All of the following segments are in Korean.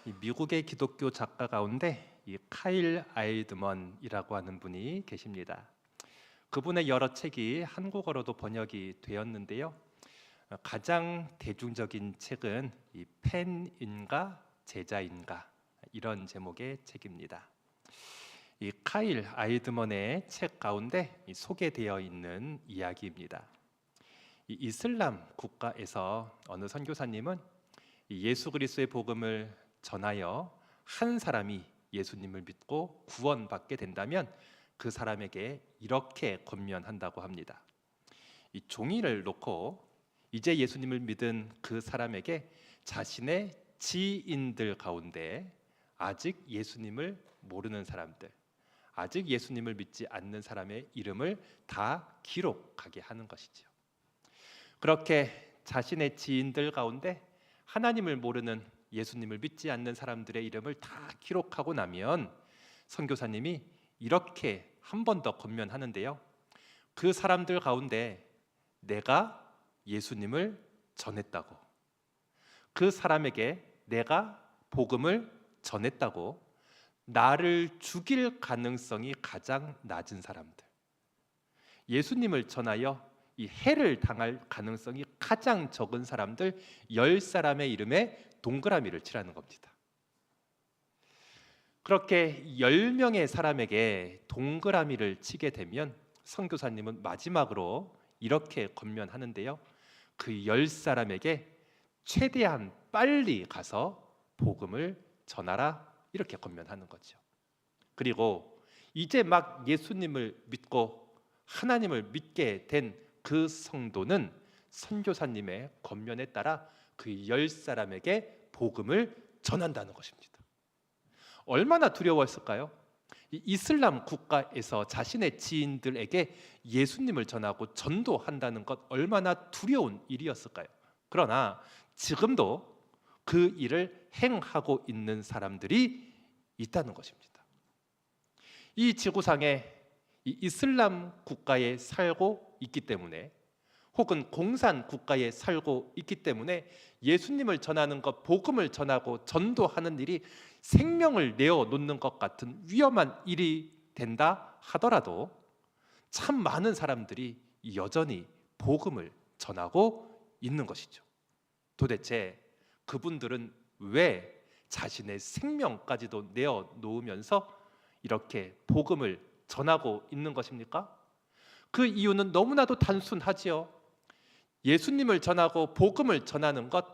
이 미국의 기독교 작가 가운데 이 카일 아이드먼이라고 하는 분이 계십니다. 그분의 여러 책이 한국어로도 번역이 되었는데요. 가장 대중적인 책은 이 팬인가 제자인가 이런 제목의 책입니다. 이 카일 아이드먼의 책 가운데 소개되어 있는 이야기입니다. 이 이슬람 국가에서 어느 선교사님은 예수 그리스도의 복음을 전하여 한 사람이 예수님을 믿고 구원받게 된다면 그 사람에게 이렇게 권면한다고 합니다. 이 종이를 놓고 이제 예수님을 믿은 그 사람에게 자신의 지인들 가운데 아직 예수님을 모르는 사람들, 아직 예수님을 믿지 않는 사람의 이름을 다 기록하게 하는 것이죠. 그렇게 자신의 지인들 가운데 하나님을 모르는 예수님을 믿지 않는 사람들의 이름을 다 기록하고 나면 선교사님이 이렇게 한 번 더 권면하는데요. 그 사람들 가운데 내가 예수님을 전했다고, 그 사람에게 내가 복음을 전했다고, 나를 죽일 가능성이 가장 낮은 사람들, 예수님을 전하여 이 해를 당할 가능성이 가장 적은 사람들 10사람의 이름에 동그라미를 치라는 겁니다. 그렇게 10명의 사람에게 동그라미를 치게 되면 선교사님은 마지막으로 이렇게 권면하는데요. 그 10사람에게 최대한 빨리 가서 복음을 전하라 이렇게 권면하는 거죠. 그리고 이제 막 예수님을 믿고 하나님을 믿게 된 그 성도는 선교사님의 권면에 따라 그 10사람에게 복음을 전한다는 것입니다. 얼마나 두려웠을까요? 이 이슬람 국가에서 자신의 지인들에게 예수님을 전하고 전도한다는 것 얼마나 두려운 일이었을까요? 그러나 지금도 그 일을 행하고 있는 사람들이 있다는 것입니다. 이 지구상에 이 이슬람 국가에 살고 있기 때문에, 혹은 공산 국가에 살고 있기 때문에 예수님을 전하는 것, 복음을 전하고 전도하는 일이 생명을 내어놓는 것 같은 위험한 일이 된다 하더라도 참 많은 사람들이 여전히 복음을 전하고 있는 것이죠. 도대체 그분들은 왜 자신의 생명까지도 내어놓으면서 이렇게 복음을 전하고 있는 것입니까? 그 이유는 너무나도 단순하지요. 예수님을 전하고 복음을 전하는 것,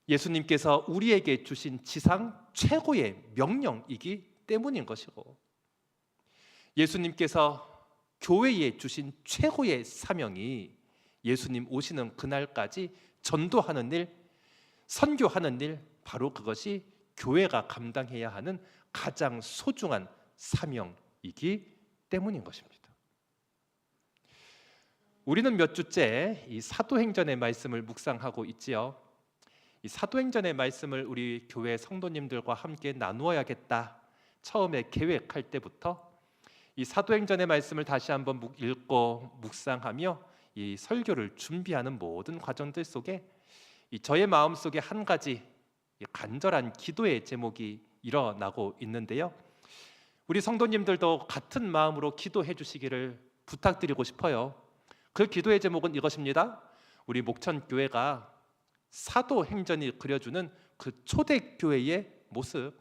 예수님께서 우리에게 주신 지상 최고의 명령이기 때문인 것이고, 예수님께서 교회에 주신 최고의 사명이 예수님 오시는 그날까지 전도하는 일, 선교하는 일, 바로 그것이 교회가 감당해야 하는 가장 소중한 사명이기 때문인 것입니다. 우리는 몇 주째 이 사도행전의 말씀을 묵상하고 있지요. 이 사도행전의 말씀을 우리 교회 성도님들과 함께 나누어야겠다 처음에 계획할 때부터 이 사도행전의 말씀을 다시 한번 읽고 묵상하며 이 설교를 준비하는 모든 과정들 속에 이 저의 마음속에 한 가지 간절한 기도의 제목이 일어나고 있는데요. 우리 성도님들도 같은 마음으로 기도해 주시기를 부탁드리고 싶어요. 그 기도의 제목은 이것입니다. 우리 목천교회가 사도행전이 그려주는 그 초대교회의 모습,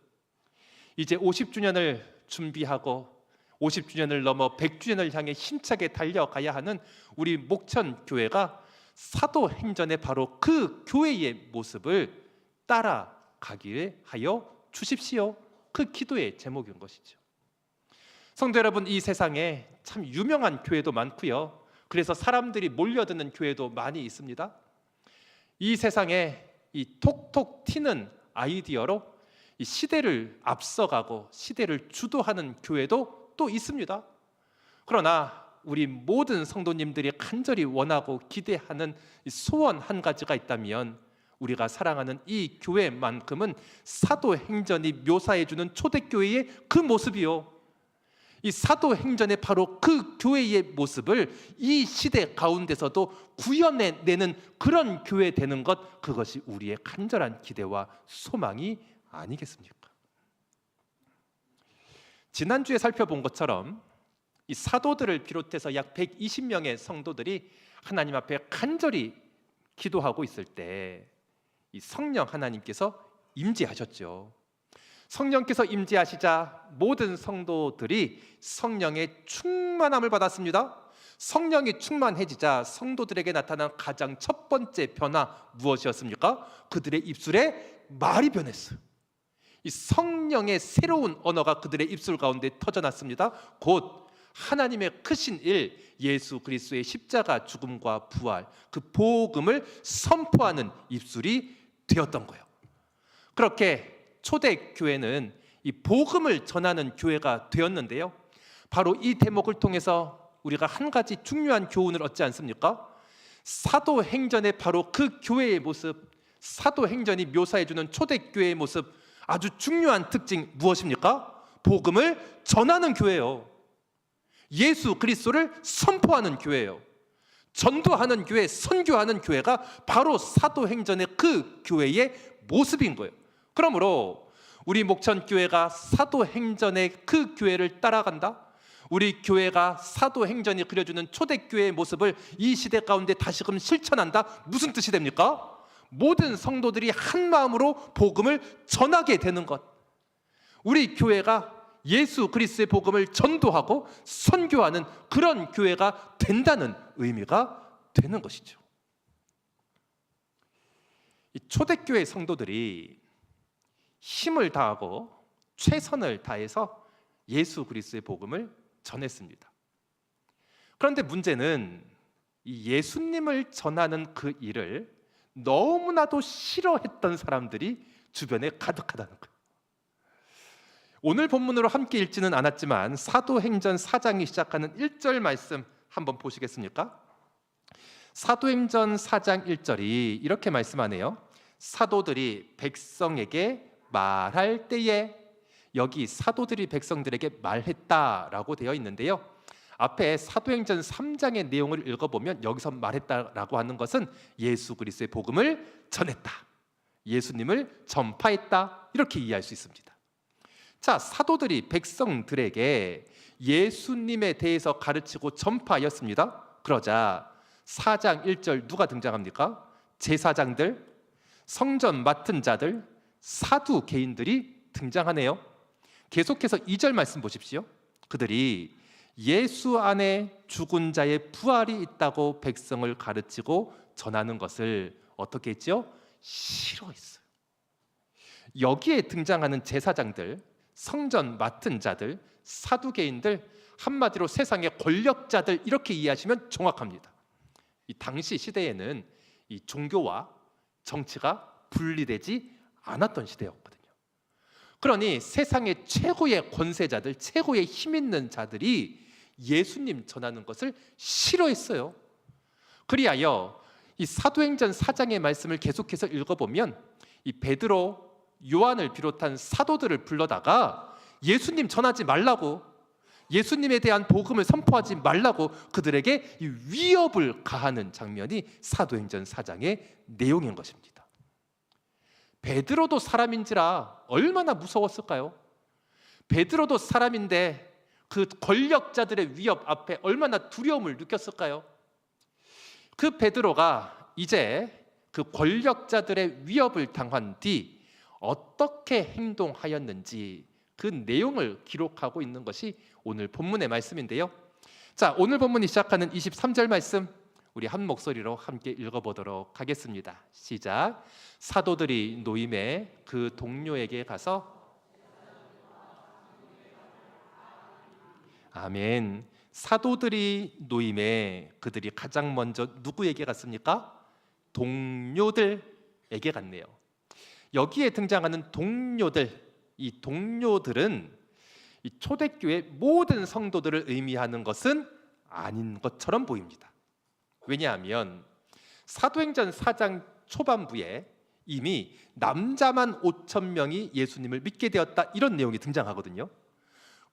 이제 50주년을 준비하고 50주년을 넘어 100주년을 향해 힘차게 달려가야 하는 우리 목천교회가 사도행전의 바로 그 교회의 모습을 따라가게 하여 주십시오. 그 기도의 제목인 것이죠. 성도 여러분, 이 세상에 참 유명한 교회도 많고요. 그래서 사람들이 몰려드는 교회도 많이 있습니다. 이 세상에 이 톡톡 튀는 아이디어로 이 시대를 앞서가고 시대를 주도하는 교회도 또 있습니다. 그러나 우리 모든 성도님들이 간절히 원하고 기대하는 소원 한 가지가 있다면, 우리가 사랑하는 이 교회만큼은 사도행전이 묘사해주는 초대교회의 그 모습이요, 이 사도행전의 바로 그 교회의 모습을 이 시대 가운데서도 구현해내는 그런 교회 되는 것, 그것이 우리의 간절한 기대와 소망이 아니겠습니까? 지난주에 살펴본 것처럼 이 사도들을 비롯해서 약 120명의 성도들이 하나님 앞에 간절히 기도하고 있을 때 이 성령 하나님께서 임재하셨죠. 성령께서 임재하시자 모든 성도들이 성령의 충만함을 받았습니다. 성령이 충만해지자 성도들에게 나타난 가장 첫 번째 변화 무엇이었습니까? 그들의 입술에 말이 변했어요. 이 성령의 새로운 언어가 그들의 입술 가운데 터져났습니다. 곧 하나님의 크신 일, 예수 그리스도의 십자가 죽음과 부활, 그 복음을 선포하는 입술이 되었던 거예요. 그렇게 초대교회는 이 복음을 전하는 교회가 되었는데요, 바로 이 대목을 통해서 우리가 한 가지 중요한 교훈을 얻지 않습니까? 사도행전의 바로 그 교회의 모습, 사도행전이 묘사해주는 초대교회의 모습, 아주 중요한 특징 무엇입니까? 복음을 전하는 교회예요. 예수 그리스도를 선포하는 교회예요. 전도하는 교회, 선교하는 교회가 바로 사도행전의 그 교회의 모습인 거예요. 그러므로 우리 목천교회가 사도행전의 그 교회를 따라간다, 우리 교회가 사도행전이 그려주는 초대교회의 모습을 이 시대 가운데 다시금 실천한다, 무슨 뜻이 됩니까? 모든 성도들이 한 마음으로 복음을 전하게 되는 것, 우리 교회가 예수 그리스도의 복음을 전도하고 선교하는 그런 교회가 된다는 의미가 되는 것이죠. 이 초대교회 성도들이 힘을 다하고 최선을 다해서 예수 그리스도의 복음을 전했습니다. 그런데 문제는 이 예수님을 전하는 그 일을 너무나도 싫어했던 사람들이 주변에 가득하다는 거예요. 오늘 본문으로 함께 읽지는 않았지만 사도행전 4장이 시작하는 1절 말씀 한번 보시겠습니까? 사도행전 4장 1절이 이렇게 말씀하네요. 사도들이 백성에게 말할 때에, 여기 사도들이 백성들에게 말했다라고 되어 있는데요, 앞에 사도행전 3장의 내용을 읽어보면 여기서 말했다라고 하는 것은 예수 그리스도의 복음을 전했다, 예수님을 전파했다, 이렇게 이해할 수 있습니다. 자, 사도들이 백성들에게 예수님에 대해서 가르치고 전파하였습니다. 그러자 4장 1절 누가 등장합니까? 제사장들, 성전 맡은 자들, 사두 개인들이 등장하네요. 계속해서 2절 말씀 보십시오. 그들이 예수 안에 죽은 자의 부활이 있다고 백성을 가르치고 전하는 것을 어떻게 했죠? 싫어했어요. 여기에 등장하는 제사장들, 성전 맡은 자들, 사두개인들, 한마디로 세상의 권력자들, 이렇게 이해하시면 정확합니다. 이 당시 시대에는 이 종교와 정치가 분리되지 않았던 시대였거든요. 그러니 세상의 최고의 권세자들, 최고의 힘 있는 자들이 예수님 전하는 것을 싫어했어요. 그리하여 이 사도행전 4장의 말씀을 계속해서 읽어보면 이 베드로, 요한을 비롯한 사도들을 불러다가 예수님 전하지 말라고, 예수님에 대한 복음을 선포하지 말라고 그들에게 이 위협을 가하는 장면이 사도행전 4장의 내용인 것입니다. 베드로도 사람인지라 얼마나 무서웠을까요? 베드로도 사람인데 그 권력자들의 위협 앞에 얼마나 두려움을 느꼈을까요? 그 베드로가 이제 그 권력자들의 위협을 당한 뒤 어떻게 행동하였는지 그 내용을 기록하고 있는 것이 오늘 본문의 말씀인데요. 자, 오늘 본문이 시작하는 23절 말씀 우리 한 목소리로 함께 읽어보도록 하겠습니다. 시작. 사도들이 노임에 그 동료에게 가서, 아멘. 사도들이 노임에 그들이 가장 먼저 누구에게 갔습니까? 동료들에게 갔네요. 여기에 등장하는 동료들, 이 동료들은 이 초대교회 모든 성도들을 의미하는 것은 아닌 것처럼 보입니다. 왜냐하면 사도행전 4장 초반부에 이미 남자만 5,000명이 예수님을 믿게 되었다, 이런 내용이 등장하거든요.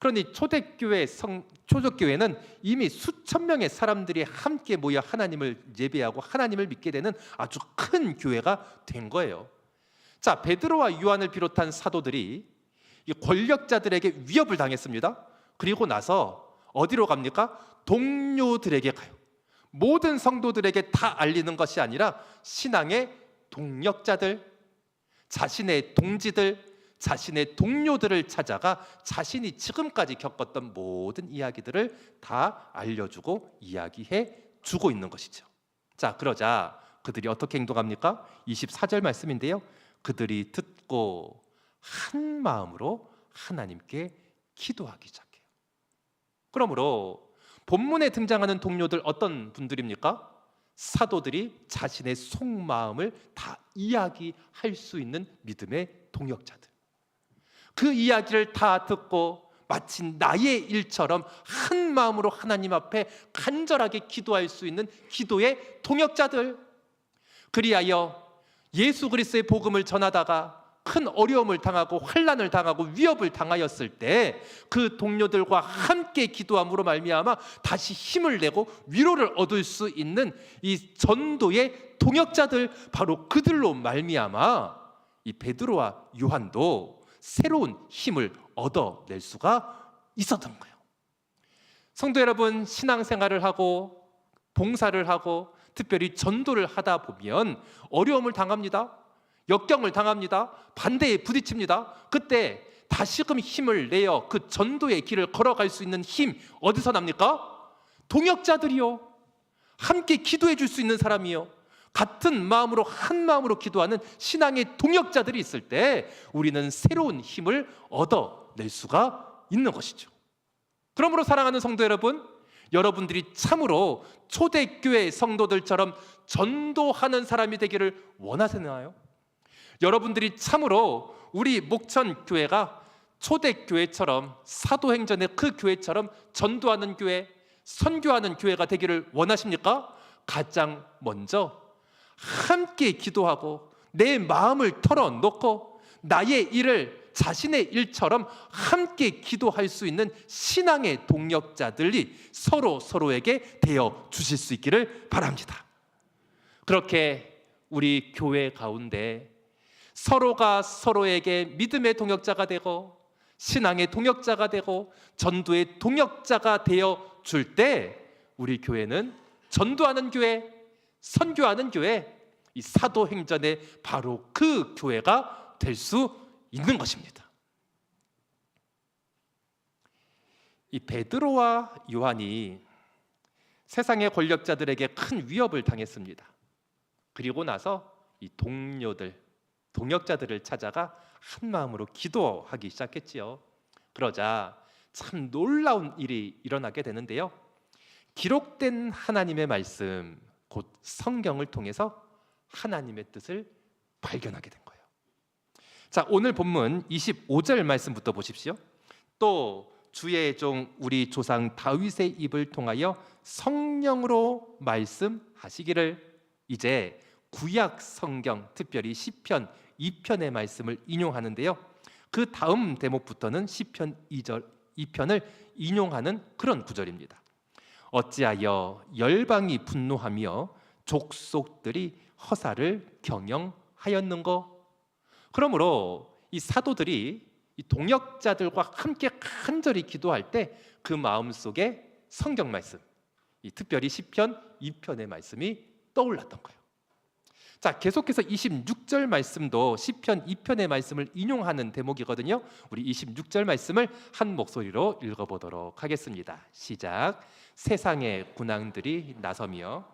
그러니 초대교회는 이미 수천 명의 사람들이 함께 모여 하나님을 예배하고 하나님을 믿게 되는 아주 큰 교회가 된 거예요. 자, 베드로와 요한을 비롯한 사도들이 이 권력자들에게 위협을 당했습니다. 그리고 나서 어디로 갑니까? 동료들에게 가요. 모든 성도들에게 다 알리는 것이 아니라 신앙의 동력자들, 자신의 동지들, 자신의 동료들을 찾아가 자신이 지금까지 겪었던 모든 이야기들을 다 알려주고 이야기해 주고 있는 것이죠. 자, 그러자 그들이 어떻게 행동합니까? 24절 말씀인데요, 그들이 듣고 한 마음으로 하나님께 기도하기 시작해요. 그러므로 본문에 등장하는 동료들 어떤 분들입니까? 사도들이 자신의 속마음을 다 이야기할 수 있는 믿음의 동역자들. 그 이야기를 다 듣고 마치 나의 일처럼 한 마음으로 하나님 앞에 간절하게 기도할 수 있는 기도의 동역자들. 그리하여 예수 그리스도의 복음을 전하다가 큰 어려움을 당하고 환난을 당하고 위협을 당하였을 때 그 동료들과 함께 기도함으로 말미암아 다시 힘을 내고 위로를 얻을 수 있는 이 전도의 동역자들, 바로 그들로 말미암아 이 베드로와 요한도 새로운 힘을 얻어낼 수가 있었던 거예요. 성도 여러분, 신앙생활을 하고 봉사를 하고 특별히 전도를 하다 보면 어려움을 당합니다. 역경을 당합니다. 반대에 부딪힙니다. 그때 다시금 힘을 내어 그 전도의 길을 걸어갈 수 있는 힘 어디서 납니까? 동역자들이요. 함께 기도해 줄 수 있는 사람이요. 같은 마음으로 한 마음으로 기도하는 신앙의 동역자들이 있을 때 우리는 새로운 힘을 얻어낼 수가 있는 것이죠. 그러므로 사랑하는 성도 여러분, 여러분들이 참으로 초대교회 성도들처럼 전도하는 사람이 되기를 원하시나요? 여러분들이 참으로 우리 목천교회가 초대교회처럼 사도행전의 그 교회처럼 전도하는 교회, 선교하는 교회가 되기를 원하십니까? 가장 먼저 함께 기도하고 내 마음을 털어놓고 나의 일을 자신의 일처럼 함께 기도할 수 있는 신앙의 동력자들이 서로에게 되어 주실 수 있기를 바랍니다. 그렇게 우리 교회 가운데 서로가 서로에게 믿음의 동역자가 되고 신앙의 동역자가 되고 전도의 동역자가 되어 줄 때 우리 교회는 전도하는 교회, 선교하는 교회, 이 사도행전의 바로 그 교회가 될 수 있는 것입니다. 이 베드로와 요한이 세상의 권력자들에게 큰 위협을 당했습니다. 그리고 나서 이 동료들, 동역자들을 찾아가 한 마음으로 기도하기 시작했지요. 그러자 참 놀라운 일이 일어나게 되는데요, 기록된 하나님의 말씀, 곧 성경을 통해서 하나님의 뜻을 발견하게 된 거예요. 자, 오늘 본문 25절 말씀부터 보십시오. 또 주의 종 우리 조상 다윗의 입을 통하여 성령으로 말씀하시기를. 이제 구약 성경, 특별히 시편 2편의 말씀을 인용하는데요, 그 다음 대목부터는 시편 2편을 인용하는 그런 구절입니다. 어찌하여 열방이 분노하며 족속들이 허사를 경영하였는고. 그러므로 이 사도들이 이 동역자들과 함께 간절히 기도할 때 그 마음속에 성경 말씀, 이 특별히 시편 2편의 말씀이 떠올랐던 거예요. 자, 계속해서 26절 말씀도 시편 2편의 말씀을 인용하는 대목이거든요. 우리 26절 말씀을 한 목소리로 읽어보도록 하겠습니다. 시작. 세상의 군왕들이 나서며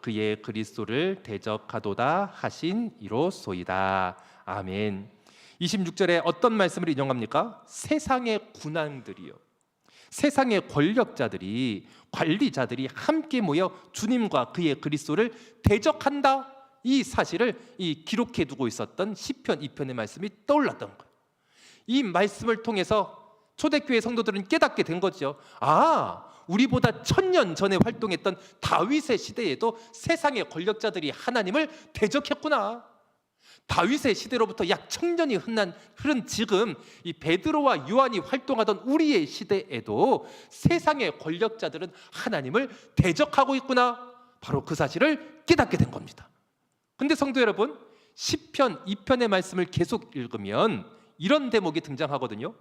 그의 그리스도를 대적하도다 하신 이로소이다. 아멘. 26절에 어떤 말씀을 인용합니까? 세상의 군왕들이요, 세상의 권력자들이, 관리자들이 함께 모여 주님과 그의 그리스도를 대적한다, 이 사실을 기록해 두고 있었던 시편 2편의 말씀이 떠올랐던 거예요. 이 말씀을 통해서 초대교회 성도들은 깨닫게 된 거죠. 아, 우리보다 1000년 전에 활동했던 다윗의 시대에도 세상의 권력자들이 하나님을 대적했구나. 다윗의 시대로부터 약 1000년이 흐른 지금 이 베드로와 요한이 활동하던 우리의 시대에도 세상의 권력자들은 하나님을 대적하고 있구나. 바로 그 사실을 깨닫게 된 겁니다. 근데 성도 여러분, 시편 2편의 말씀을 계속 읽으면 이런 대목이 등장하거든요.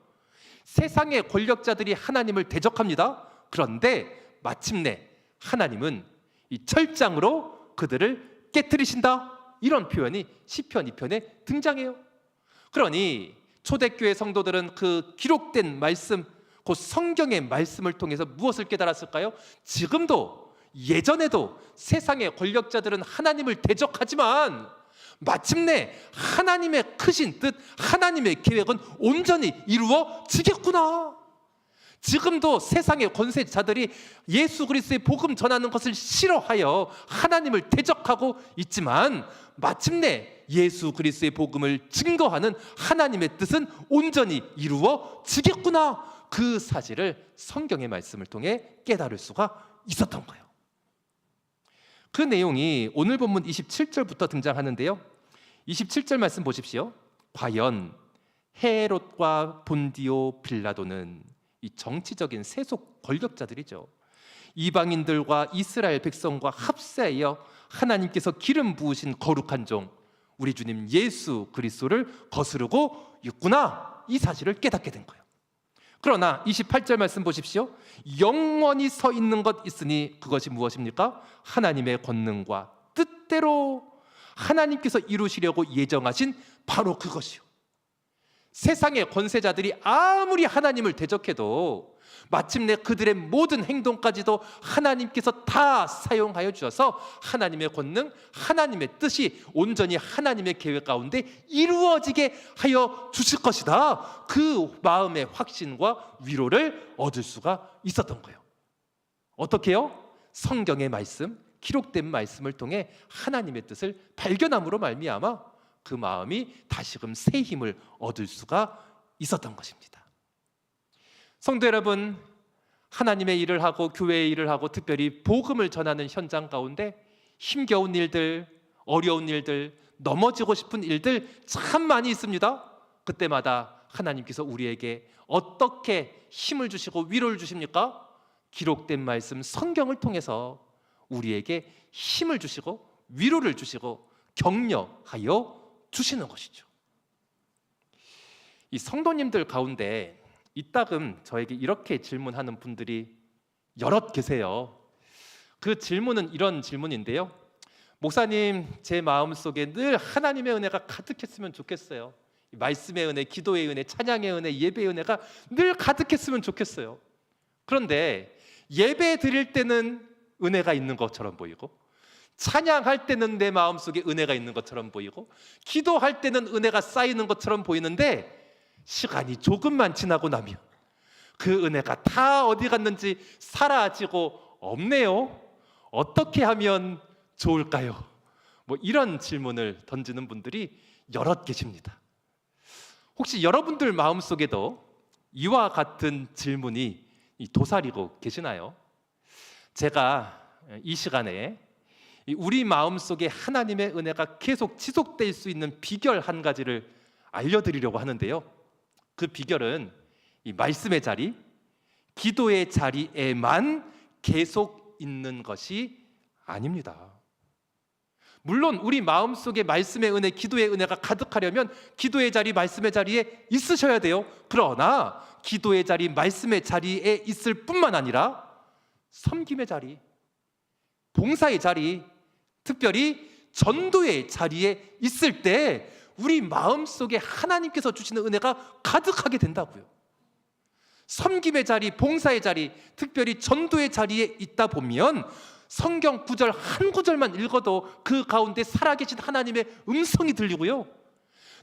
세상의 권력자들이 하나님을 대적합니다. 그런데 마침내 하나님은 이 철장으로 그들을 깨뜨리신다. 이런 표현이 시편 2편에 등장해요. 그러니 초대교회 성도들은 그 기록된 말씀, 그 성경의 말씀을 통해서 무엇을 깨달았을까요? 지금도 예전에도 세상의 권력자들은 하나님을 대적하지만 마침내 하나님의 크신 뜻, 하나님의 계획은 온전히 이루어지겠구나. 지금도 세상의 권세자들이 예수 그리스도의 복음 전하는 것을 싫어하여 하나님을 대적하고 있지만 마침내 예수 그리스도의 복음을 증거하는 하나님의 뜻은 온전히 이루어지겠구나. 그 사실을 성경의 말씀을 통해 깨달을 수가 있었던 거예요. 그 내용이 오늘 본문 27절부터 등장하는데요. 27절 말씀 보십시오. 과연 헤롯과 본디오 빌라도는 이 정치적인 세속 권력자들이죠. 이방인들과 이스라엘 백성과 합세하여 하나님께서 기름 부으신 거룩한 종 우리 주님 예수 그리스도를 거스르고 있구나. 이 사실을 깨닫게 된 거예요. 그러나 28절 말씀 보십시오. 영원히 서 있는 것 있으니 그것이 무엇입니까? 하나님의 권능과 뜻대로 하나님께서 이루시려고 예정하신 바로 그것이요. 세상의 권세자들이 아무리 하나님을 대적해도 마침내 그들의 모든 행동까지도 하나님께서 다 사용하여 주셔서 하나님의 권능, 하나님의 뜻이 온전히 하나님의 계획 가운데 이루어지게 하여 주실 것이다. 그 마음의 확신과 위로를 얻을 수가 있었던 거예요. 어떻게요? 성경의 말씀, 기록된 말씀을 통해 하나님의 뜻을 발견함으로 말미암아 그 마음이 다시금 새 힘을 얻을 수가 있었던 것입니다. 성도 여러분, 하나님의 일을 하고 교회의 일을 하고 특별히 복음을 전하는 현장 가운데 힘겨운 일들, 어려운 일들, 넘어지고 싶은 일들 참 많이 있습니다. 그때마다 하나님께서 우리에게 어떻게 힘을 주시고 위로를 주십니까? 기록된 말씀 성경을 통해서 우리에게 힘을 주시고 위로를 주시고 격려하여 주시는 것이죠. 이 성도님들 가운데 이따금 저에게 이렇게 질문하는 분들이 여럿 계세요. 그 질문은 이런 질문인데요. 목사님, 제 마음속에 늘 하나님의 은혜가 가득했으면 좋겠어요. 말씀의 은혜, 기도의 은혜, 찬양의 은혜, 예배의 은혜가 늘 가득했으면 좋겠어요. 그런데 예배 드릴 때는 은혜가 있는 것처럼 보이고 찬양할 때는 내 마음속에 은혜가 있는 것처럼 보이고 기도할 때는 은혜가 쌓이는 것처럼 보이는데 시간이 조금만 지나고 나면 그 은혜가 다 어디 갔는지 사라지고 없네요. 어떻게 하면 좋을까요? 이런 질문을 던지는 분들이 여럿 계십니다. 혹시 여러분들 마음속에도 이와 같은 질문이 도사리고 계시나요? 제가 이 시간에 우리 마음속에 하나님의 은혜가 계속 지속될 수 있는 비결 한 가지를 알려드리려고 하는데요. 그 비결은 이 말씀의 자리, 기도의 자리에만 계속 있는 것이 아닙니다. 물론 우리 마음속에 말씀의 은혜, 기도의 은혜가 가득하려면 기도의 자리, 말씀의 자리에 있으셔야 돼요. 그러나 기도의 자리, 말씀의 자리에 있을 뿐만 아니라 섬김의 자리, 봉사의 자리, 특별히 전도의 자리에 있을 때 우리 마음속에 하나님께서 주시는 은혜가 가득하게 된다고요. 섬김의 자리, 봉사의 자리, 특별히 전도의 자리에 있다 보면 성경 구절 한 구절만 읽어도 그 가운데 살아계신 하나님의 음성이 들리고요.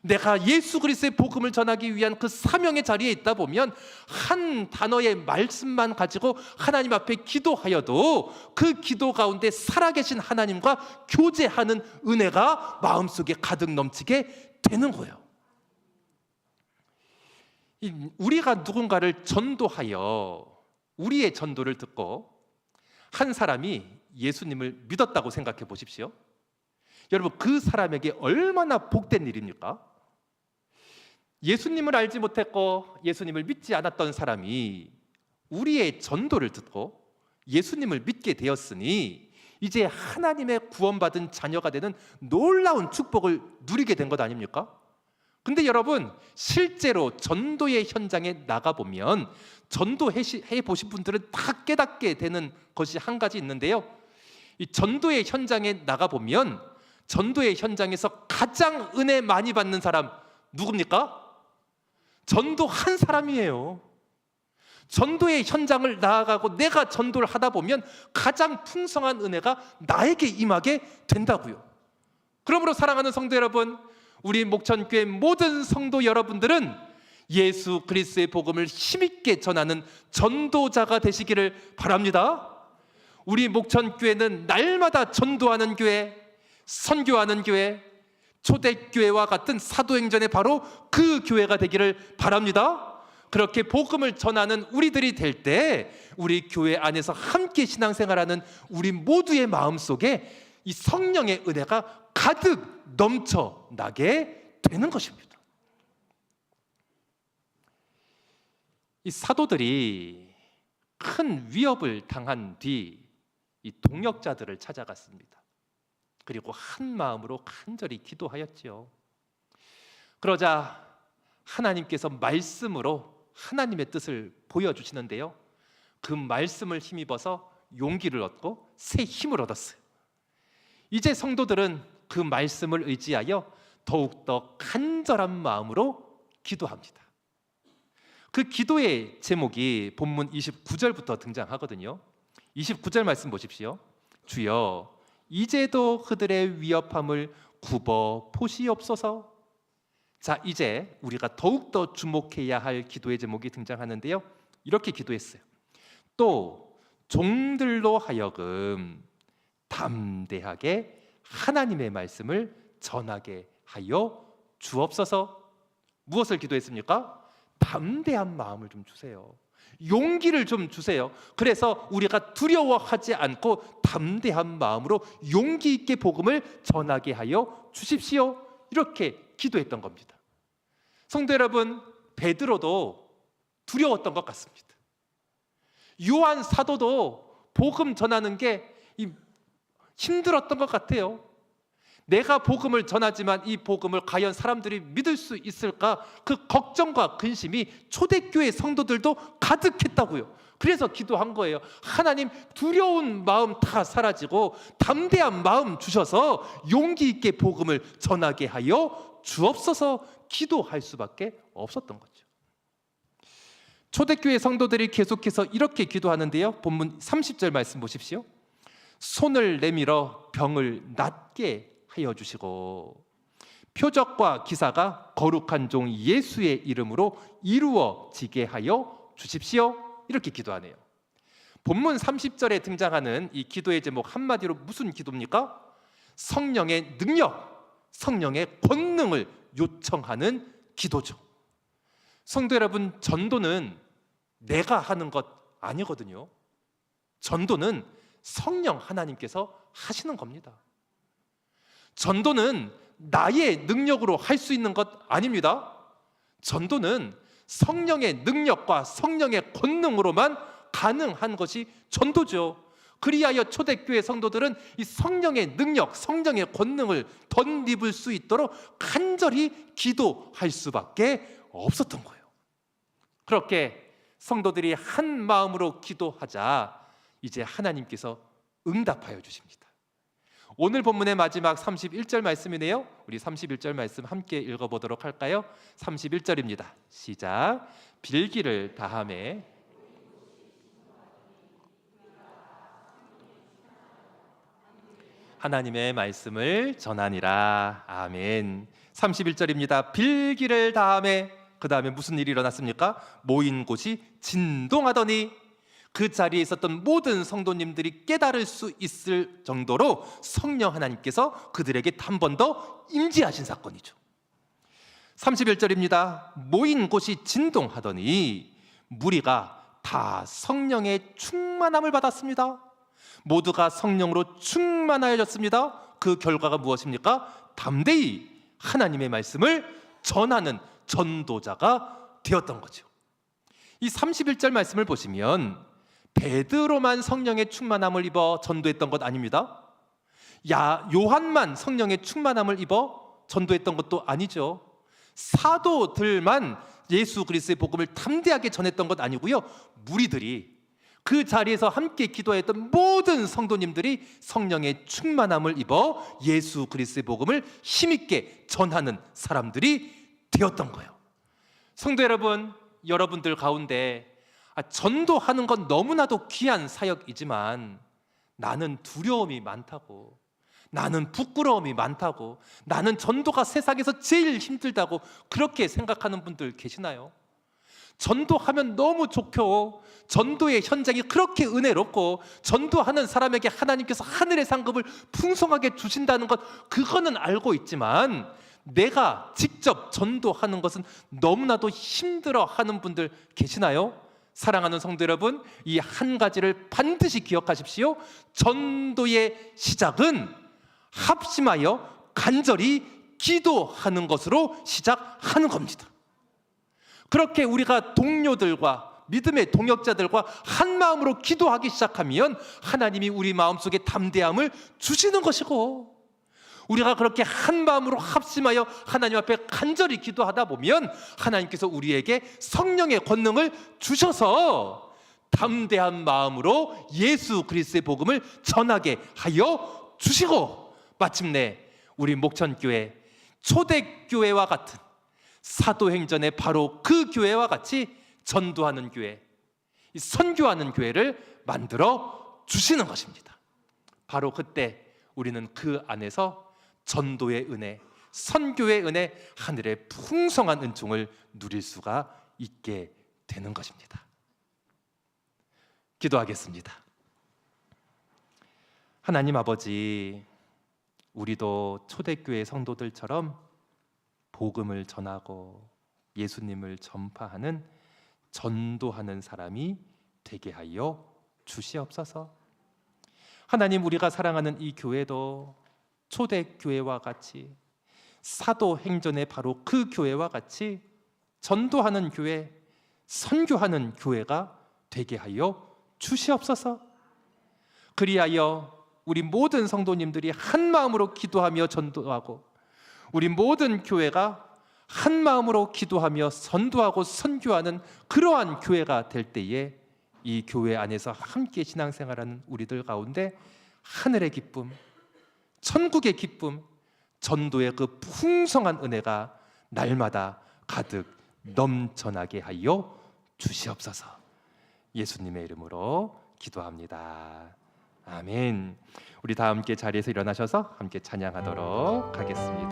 내가 예수 그리스도의 복음을 전하기 위한 그 사명의 자리에 있다 보면 한 단어의 말씀만 가지고 하나님 앞에 기도하여도 그 기도 가운데 살아계신 하나님과 교제하는 은혜가 마음속에 가득 넘치게 되는 거예요. 우리가 누군가를 전도하여 우리의 전도를 듣고 한 사람이 예수님을 믿었다고 생각해 보십시오. 여러분, 그 사람에게 얼마나 복된 일입니까? 예수님을 알지 못했고 예수님을 믿지 않았던 사람이 우리의 전도를 듣고 예수님을 믿게 되었으니 이제 하나님의 구원받은 자녀가 되는 놀라운 축복을 누리게 된 것 아닙니까? 근데 여러분, 실제로 전도의 현장에 나가보면 전도해 보신 분들은 다 깨닫게 되는 것이 한 가지 있는데요, 이 전도의 현장에 나가보면 전도의 현장에서 가장 은혜 많이 받는 사람 누굽니까? 전도 한 사람이에요. 전도의 현장을 나아가고 내가 전도를 하다 보면 가장 풍성한 은혜가 나에게 임하게 된다고요. 그러므로 사랑하는 성도 여러분, 우리 목천교회 모든 성도 여러분들은 예수 그리스도의 복음을 힘있게 전하는 전도자가 되시기를 바랍니다. 우리 목천교회는 날마다 전도하는 교회, 선교하는 교회, 초대교회와 같은 사도행전의 바로 그 교회가 되기를 바랍니다. 그렇게 복음을 전하는 우리들이 될 때 우리 교회 안에서 함께 신앙생활하는 우리 모두의 마음속에 이 성령의 은혜가 가득 넘쳐나게 되는 것입니다. 이 사도들이 큰 위협을 당한 뒤 이 동역자들을 찾아갔습니다. 그리고 한 마음으로 간절히 기도하였지요. 그러자 하나님께서 말씀으로 하나님의 뜻을 보여주시는데요, 그 말씀을 힘입어서 용기를 얻고 새 힘을 얻었어요. 이제 성도들은 그 말씀을 의지하여 더욱더 간절한 마음으로 기도합니다. 그 기도의 제목이 본문 29절부터 등장하거든요. 29절 말씀 보십시오. 주여, 이제도 그들의 위협함을 굽어 보시옵소서. 자, 이제 우리가 더욱더 주목해야 할 기도의 제목이 등장하는데요, 이렇게 기도했어요. 또 종들로 하여금 담대하게 하나님의 말씀을 전하게 하여 주옵소서. 무엇을 기도했습니까? 담대한 마음을 좀 주세요. 용기를 좀 주세요. 그래서 우리가 두려워하지 않고 담대한 마음으로 용기 있게 복음을 전하게 하여 주십시오. 이렇게 기도했던 겁니다. 성도 여러분, 베드로도 두려웠던 것 같습니다. 요한 사도도 복음 전하는 게 힘들었던 것 같아요. 내가 복음을 전하지만 이 복음을 과연 사람들이 믿을 수 있을까? 그 걱정과 근심이 초대교회 성도들도 가득했다고요. 그래서 기도한 거예요. 하나님, 두려운 마음 다 사라지고 담대한 마음 주셔서 용기 있게 복음을 전하게 하여 주옵소서. 기도할 수밖에 없었던 거죠. 초대교회 성도들이 계속해서 이렇게 기도하는데요, 본문 30절 말씀 보십시오. 손을 내밀어 병을 낫게 하여 주시고 표적과 기사가 거룩한 종 예수의 이름으로 이루어지게 하여 주십시오. 이렇게 기도하네요. 본문 30절에 등장하는 이 기도의 제목 한마디로 무슨 기도입니까? 성령의 능력, 성령의 권능을 요청하는 기도죠. 성도 여러분, 전도는 내가 하는 것 아니거든요. 전도는 성령 하나님께서 하시는 겁니다. 전도는 나의 능력으로 할 수 있는 것 아닙니다. 전도는 성령의 능력과 성령의 권능으로만 가능한 것이 전도죠. 그리하여 초대교회 성도들은 이 성령의 능력, 성령의 권능을 덧입을 수 있도록 간절히 기도할 수밖에 없었던 거예요. 그렇게 성도들이 한 마음으로 기도하자 이제 하나님께서 응답하여 주십니다. 오늘 본문의 마지막 31절 말씀이네요. 우리 31절 말씀 함께 읽어보도록 할까요? 31절입니다. 시작. 빌기를 다하매 하나님의 말씀을 전하니라. 아멘. 31절입니다. 빌기를 다하매, 그 다음에 무슨 일이 일어났습니까? 모인 곳이 진동하더니 그 자리에 있었던 모든 성도님들이 깨달을 수 있을 정도로 성령 하나님께서 그들에게 한 번 더 임재하신 사건이죠. 31절입니다. 모인 곳이 진동하더니 무리가 다 성령의 충만함을 받았습니다. 모두가 성령으로 충만하여졌습니다. 그 결과가 무엇입니까? 담대히 하나님의 말씀을 전하는 전도자가 되었던 거죠. 이 31절 말씀을 보시면 베드로만 성령의 충만함을 입어 전도했던 것 아닙니다. 요한만 성령의 충만함을 입어 전도했던 것도 아니죠. 사도들만 예수 그리스도의 복음을 담대하게 전했던 것 아니고요. 무리들이, 그 자리에서 함께 기도했던 모든 성도님들이 성령의 충만함을 입어 예수 그리스도의 복음을 힘있게 전하는 사람들이 되었던 거예요. 성도 여러분, 여러분들 가운데 전도하는 건 너무나도 귀한 사역이지만 나는 두려움이 많다고, 나는 부끄러움이 많다고, 나는 전도가 세상에서 제일 힘들다고 그렇게 생각하는 분들 계시나요? 전도하면 너무 좋고, 전도의 현장이 그렇게 은혜롭고, 전도하는 사람에게 하나님께서 하늘의 상급을 풍성하게 주신다는 것, 그거는 알고 있지만 내가 직접 전도하는 것은 너무나도 힘들어하는 분들 계시나요? 사랑하는 성도 여러분, 이 한 가지를 반드시 기억하십시오. 전도의 시작은 합심하여 간절히 기도하는 것으로 시작하는 겁니다. 그렇게 우리가 동료들과 믿음의 동역자들과 한 마음으로 기도하기 시작하면 하나님이 우리 마음속에 담대함을 주시는 것이고, 우리가 그렇게 한 마음으로 합심하여 하나님 앞에 간절히 기도하다 보면 하나님께서 우리에게 성령의 권능을 주셔서 담대한 마음으로 예수 그리스도의 복음을 전하게 하여 주시고, 마침내 우리 목천교회 초대교회와 같은, 사도행전의 바로 그 교회와 같이 전도하는 교회, 선교하는 교회를 만들어 주시는 것입니다. 바로 그때 우리는 그 안에서 전도의 은혜, 선교의 은혜, 하늘의 풍성한 은총을 누릴 수가 있게 되는 것입니다. 기도하겠습니다. 하나님 아버지, 우리도 초대교회 성도들처럼 복음을 전하고 예수님을 전파하는, 전도하는 사람이 되게 하여 주시옵소서. 하나님, 우리가 사랑하는 이 교회도 초대교회와 같이, 사도행전의 바로 그 교회와 같이 전도하는 교회, 선교하는 교회가 되게 하여 주시옵소서. 그리하여 우리 모든 성도님들이 한 마음으로 기도하며 전도하고, 우리 모든 교회가 한 마음으로 기도하며 전도하고 선교하는 그러한 교회가 될 때에 이 교회 안에서 함께 신앙생활하는 우리들 가운데 하늘의 기쁨, 천국의 기쁨, 전도의 그 풍성한 은혜가 날마다 가득 넘쳐나게 하여 주시옵소서. 예수님의 이름으로 기도합니다. 아멘. 우리 다 함께 자리에서 일어나셔서 함께 찬양하도록 하겠습니다.